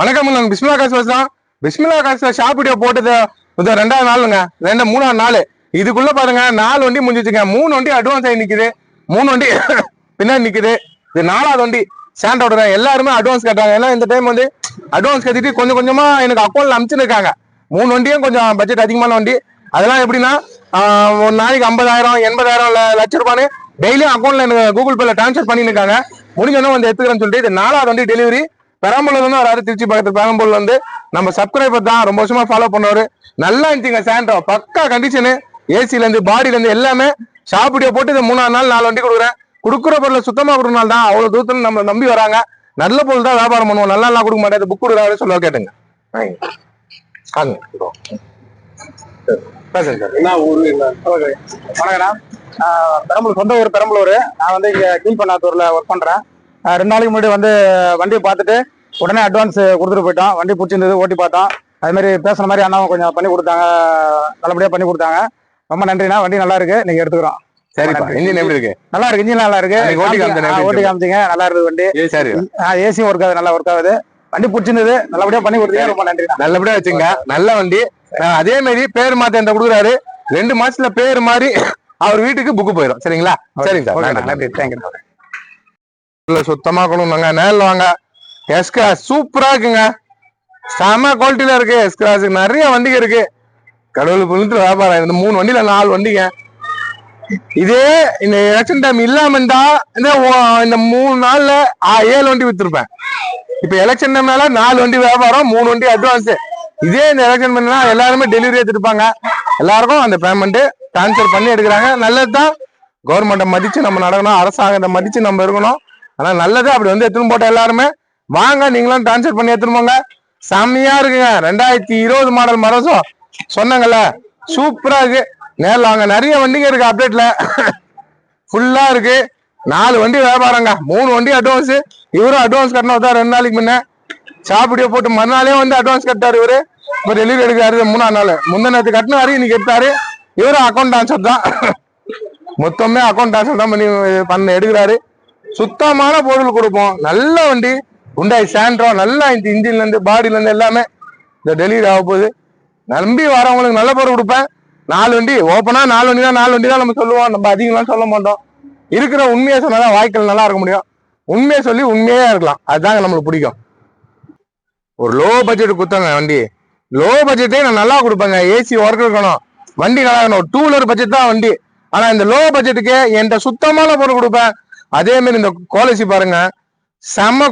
வணக்கம், நான் பிஸ்மிலா காசு பேசுறேன். பிஸ்மிலா காசுல ஷாப் வீடியோ போட்டது ரெண்டாவது நாளுங்க, மூணாவது நாள். இதுக்குள்ள பாருங்க 4 வண்டி முடிஞ்சிச்சுங்க. 3 வண்டி அட்வான்ஸ் ஆகி நிக்குது, 3 வண்டி பின்னாடி நிக்குது. இது 4வது வண்டி ஸ்டாண்டோட. எல்லாருமே அட்வான்ஸ் கட்டுறாங்க. ஏன்னா இந்த டைம் வந்து அட்வான்ஸ் கட்டிட்டு கொஞ்சம் கொஞ்சமா எனக்கு அக்கௌண்ட்ல அனுப்பிச்சுருக்காங்க. 3 வண்டியும் கொஞ்சம் பட்ஜெட் அதிகமான வண்டி. அதெல்லாம் எப்படின்னா ஒரு நாளைக்கு 50,000 80,000 லட்ச ரூபான்னு டெய்லியும் அக்கௌண்ட்ல எனக்கு கூகுள் பேல டிரான்ஸ்ஃபர் பண்ணிருக்காங்க. முடிஞ்சோன்னா வந்து எடுத்துக்கிறேன்னு சொல்லிட்டு இது 4வது வண்டி டெலிவரி. பெரம்பலூர்ல இருந்து வராரு, திருச்சி பக்கத்துல பெரம்பலூர்ல இருந்து. நம்ம சப்ஸ்கிரைபர் தான், ரொம்ப வருஷமா ஃபாலோ பண்ணுவாரு. நல்லா இருந்துச்சுங்க சாண்ட்ரோ, பக்கா கண்டிஷனு. ஏசில இருந்து பாடியில இருந்து எல்லாமே ஷாப் வீடியோ போட்டு இது 3ஆவது நாள் 4 வண்டி கொடுக்குறேன். கொடுக்குற பொருளை சுத்தமா கொடுக்கறனால தான் அவ்வளவு தூரத்துல நம்ம நம்பி வராங்க. நல்ல பொருள் தான் வியாபாரம் பண்ணுவோம், நல்லா எல்லாம் கொடுக்க மாட்டேன். புக் கொடுக்குறாரு சொல்ல கேட்டுங்க. வணக்கண்ணா, பெரம்பலூர், சொந்த ஊர் பெரம்பலூர். நான் வந்து இங்க கீழ்பண்ணாத்தூர்ல ஒர்க் பண்றேன். 2 நாளைக்கு முன்னாடி வந்து வண்டியை பார்த்துட்டு உடனே அட்வான்ஸ் கொடுத்துட்டு போயிட்டோம். வண்டி பிடிச்சிருந்தது, ஓட்டி பார்த்தோம். அது மாதிரி பேசுற மாதிரி அண்ணாவும் கொஞ்சம் பண்ணி கொடுத்தாங்க, நல்லபடியா பண்ணி கொடுத்தாங்க. ரொம்ப நன்றிண்ணா. வண்டி நல்லா இருக்கு, நீங்க எடுத்துக்கிறோம். சரிப்பா. இன்ஜின் எப்படி இருக்கு? நல்லா இருக்கு, இன்ஜின் நல்லா இருக்கு. ஓட்டி காமிச்சிங்க, நல்லா இருக்குது வண்டி. சரி, ஏசியும் ஒர்க் ஆகுது, நல்லா ஒர்க் ஆகுது. வண்டி பிடிச்சிருந்தது, நல்லபடியா பண்ணி கொடுத்தீங்க, ரொம்ப நன்றி. நல்லபடியா வச்சுங்க, நல்ல வண்டி. அதே மாதிரி பேர் மாத்த என்ற கொடுக்குறாரு. 2 மாசத்துல பேர் மாதிரி அவர் வீட்டுக்கு புக்கு போயிடும். சரிங்களா? சரிங்க சார், நன்றி. தேங்க்யூ. சுத்தமா கொள்ளுங்க, நேரில் வாங்க. எஸ்கிராஸ் சூப்பரா இருக்குங்க, செம குவாலிட்டியில இருக்கு. எஸ்கிராஸ் நிறைய வண்டிங்க இருக்கு. கடவுள் புரிந்து வியாபாரம். இந்த 3 வண்டியில 4 வண்டிங்க. இதே இந்த எலெக்ஷன் டைம் இல்லாம இருந்தா இந்த 3 நாள்ல 7 வண்டி வித்துருப்பேன். இப்ப எலெக்ஷன் டைம்னால 4 வண்டி வியாபாரம், 3 வண்டி அட்வான்ஸ். இதே இந்த எலெக்ஷன் பண்ணா எல்லாருமே டெலிவரி எடுத்துருப்பாங்க. எல்லாருக்கும் அந்த பேமெண்ட் டிரான்ஸ்பர் பண்ணி எடுக்கிறாங்க. நல்லதுதான். கவர்மெண்ட்டை மதிச்சு நம்ம நடக்கணும், அரசாங்கத்தை மதிச்சு நம்ம இருக்கணும். ஆனா நல்லது. அப்படி வந்து எடுத்துன்னு போட்ட எல்லாருமே வாங்க, நீங்களும் டிரான்ஸ்பர் பண்ணி எடுத்துன்னு போங்க. செம்மையா இருக்குங்க. 2020 மாடல் மரசம் சொன்னாங்கல்ல, சூப்பரா இருக்கு. நேரில் வாங்க. நிறைய வண்டிங்க இருக்கு அப்டேட்ல, ஃபுல்லா இருக்கு. 4 வண்டி வியாபாரங்க, 3 வண்டி அட்வான்ஸ். இவரும் அட்வான்ஸ் கட்டணும் தான். 2 நாளைக்கு முன்ன சாப்பிடியோ போட்டு மறுநாளே வந்து அட்வான்ஸ் கட்டாரு. இவரு இப்ப டெலிவரி எடுக்கிறாரு. 3ஆவது நாள் முந்தின நேரத்து கட்டினாரு, இன்னைக்கு எடுத்தாரு. இவரும் அக்கௌண்ட் ட்ரான்ஸ்ஃபர் தான், மொத்தமே அக்கௌண்ட் ட்ரான்ஸ்ஃபர் தான் பண்ணி எடுக்கிறாரு. சுத்தமான பொருள் கொடுப்போம். நல்ல வண்டி Hyundai சாண்ட்ரோ. நல்லா இன்ஜின்ல இருந்து பாடியில இருந்து எல்லாமே இந்த டெலிவரி ஆக போகுது. நம்பி வரவங்களுக்கு நல்ல பொருள் கொடுப்பேன். 4 வண்டி ஓப்பனா 4 வண்டி தான், 4 வண்டி தான் நம்ம சொல்லுவோம். நம்ம அதிகமாக சொல்ல மாட்டோம். இருக்கிற உண்மையை சொன்னாதான் வாய்க்கால் நல்லா இருக்க முடியும். உண்மையை சொல்லி உண்மையா இருக்கலாம், அதுதாங்க நம்மளுக்கு பிடிக்கும். ஒரு லோ பட்ஜெட் கொடுத்தாங்க வண்டி. லோ பட்ஜெட்டே நான் நல்லா கொடுப்பேங்க. ஏசி ஒர்க் இருக்கணும், வண்டி நல்லா இருக்கணும். 2 வீலர் பட்ஜெட் தான் வண்டி. ஆனா இந்த லோ பட்ஜெட்டுக்கு என்கிட்ட சுத்தமான பொருள் கொடுப்பேன். அதே மாதிரி இந்த குவாலிட்டி பாருங்க, செம